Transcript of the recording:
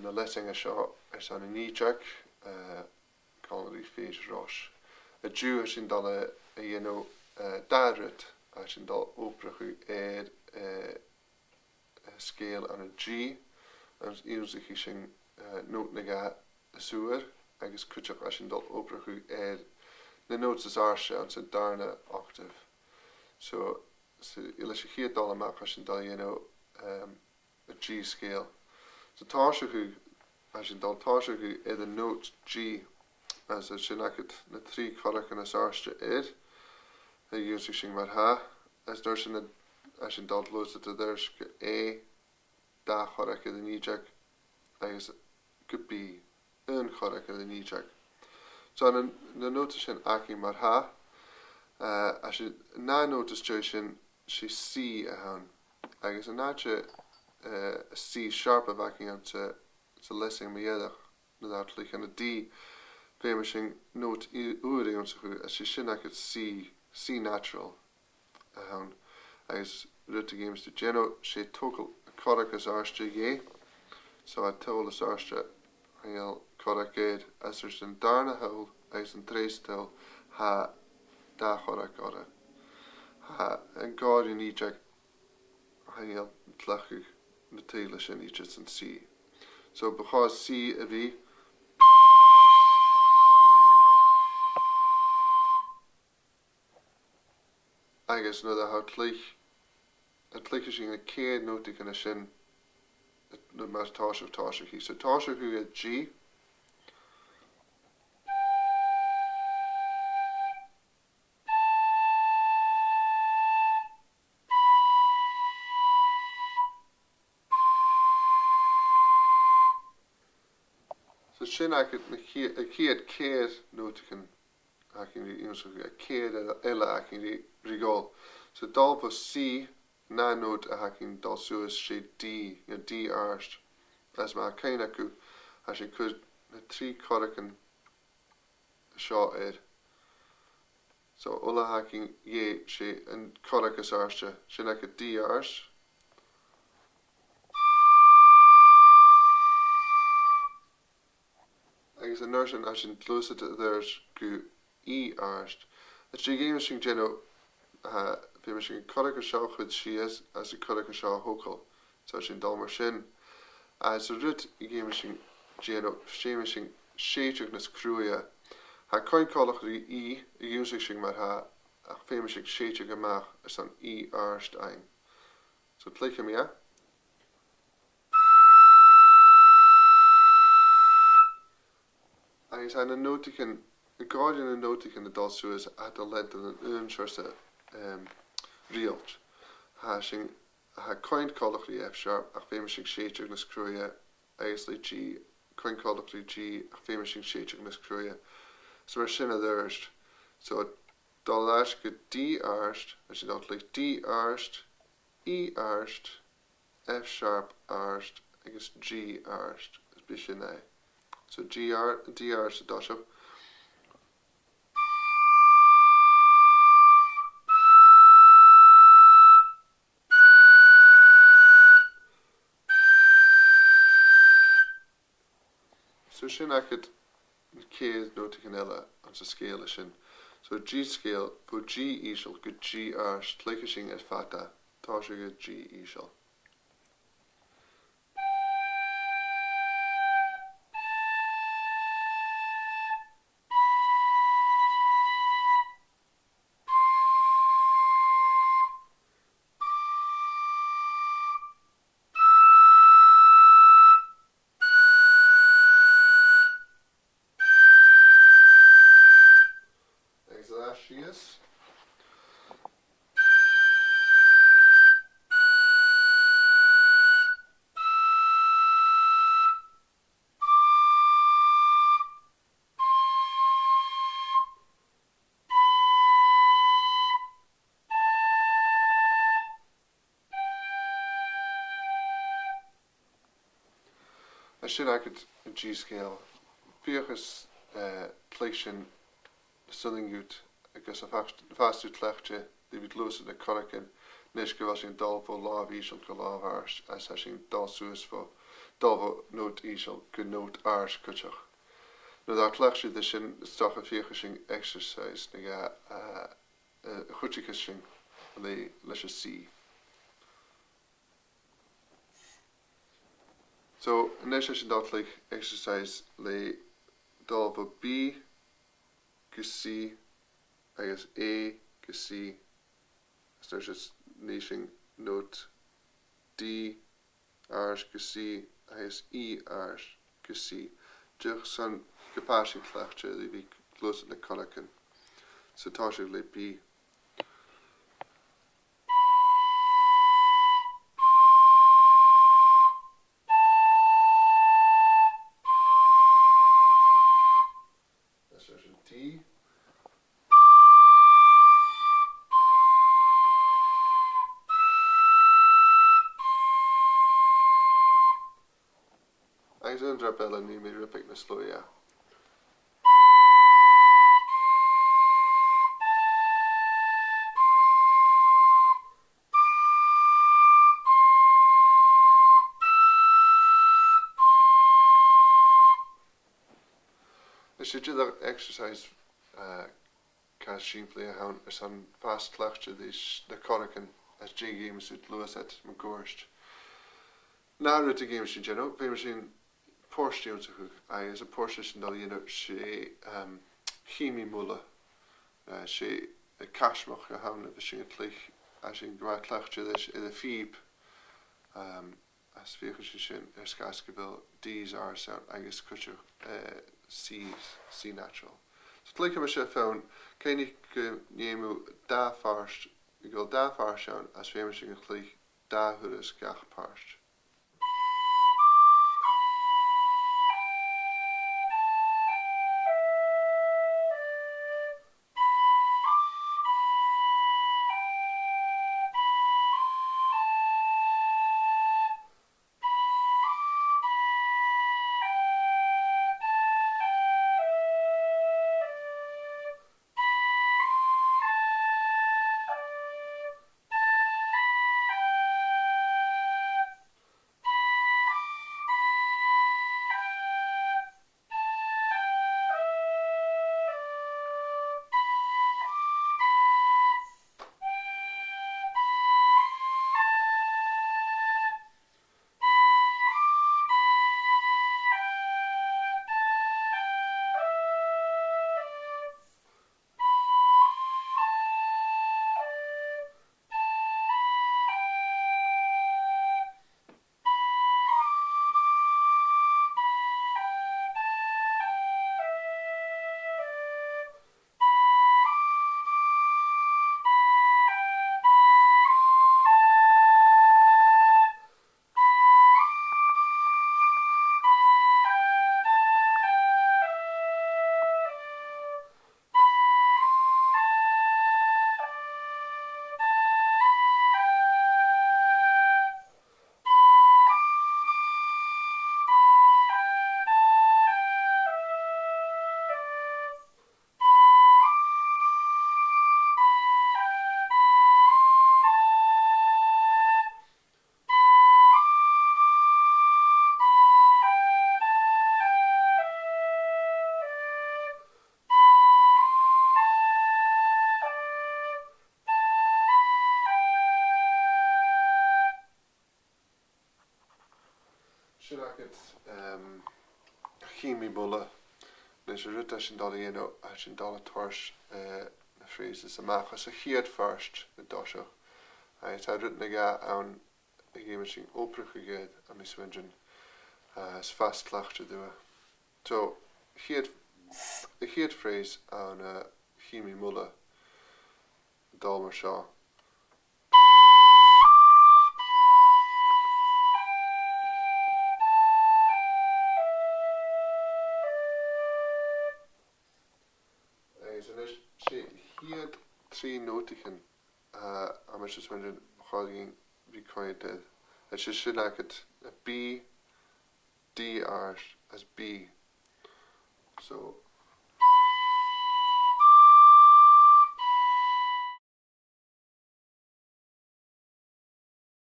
na Leasan an níteach cánaí féidir rás. A dú sin dal a dhéanú Pàirt a sin dal óprachu scéal an a G agus íonsaí sin nót na ga a suúr agus cuiteach a sin dal óprachu na nótas is airse an sa darna octave. So ila sé chéad dal amach a sin dal dhéanú a G scale. So táiseach a sin dal táiseach a nót G as a sin agad na trí chorach an is airste a dhéonsaí sin mar ha as dúir sin a sin dal lúsa a dúirs go dá chorach a níteach agus go B an chorach a níteach. So na nótas sin aici mar ha a sin ná nótas sin si C a hain agus an náte C sharp a bhacin an sa Leasan méadach na dátlaich an a D féime sin nót úraí an sa chu a si sin agad C natural a hain agus ruta games to geno sé tógal chorach is airste dhé so a tógal is airste hail chorach géad as sin darna hail agus an tréistel ha dá chorach gada ha an gáir níteach hail tlachu na téile sin níteach an C. So because C a bhí agus nó a tlaich sin a céad nóta gan sin na mar táiseach hí. So táiseach a G so sin agad a céad nóta gan acin a céad eile acin rigol. So dal C na nót a hacin dal suas sé D D arst as ma cain acu a sin chud na trí chorachan seo so ola hacin dhé sé an chorach is arste sin a D arst agus an nuirsin a sin tlúsa a dúirs go E arst. A trí géime sin geno féime sin chorach a seo chud sias as a chorach a seo hócal. So sin dal mar sin. As a rut I géime sin geno séime sin séiteach nas cruúia. Ha coin callach I dhéonsaí sin mar ha ach féime sin séiteach amach as an E arst ein. So tlicha mi agus an a nóticin the guardian and notic in the dal suas at the length of an shorsa rialt. Hashing ha coin colloquy F sharp, a famous shading this cruya, Isley G, coin colloquy G, a famous shading this cruya. So we're shin of thirst. So dalash good D arshed, as you don't like D arshed, E arshed, F sharp arshed, I guess G arshed is bishinai. So D arshed dash up. So sin akid céad nóta ella on sa scéal sin. So G scale go G ísel go G arst leiche sin at fata tá sé go G ísel. Yes. I should act a G scale. Fiachas pleishin southern gut. Agus a fastu tlechte, die bit loose de korken, Nes go sin dal fo lá ísal go láhars as sin dal suas fo dal note ísal go note ars kuchach. No daar klachje de sin stoch a fiche sin exercise na ga chuchike sin le leis C. So nes sin dat like exercise le dal fo B go C agus A go C. So there's just nation note D ars go C agus E ars go C. Just son capacity clachte die we close na connectin. So tasha le B. That's D. I don't drop Ella ni me repeat na slow ya. As je dat exercise kan simply houden is een vast klachtje die de koningen as J games uit Lewis het mijn koerst. Na de games in general, we misschien Porsche onze hoek. Hij is een Porsche dat je nog ze chemie mullen, ze cash mag houden als je het ligt als je een klachtje dus in de fiep. As we gezien er schaatsgebel D's are sound Angus kutcher C natural. So het lijkt me chef found kan ik nemen daar vast ik wil daar vast aan als we misschien gelijk daar hoe is gepast. Chemie bullen. Dus je als je dat in als je dat tors de vrees is maar als je hier first de dosje. Hij zou het nega aan een machine opengegeven en mijn swingen is vast klachtje doen. Zo hier vrees aan chemie bullen dalmer zo. Hier drie notigen aan mijn swingen gaan wie kan je dit? Het is like het B D R as B. So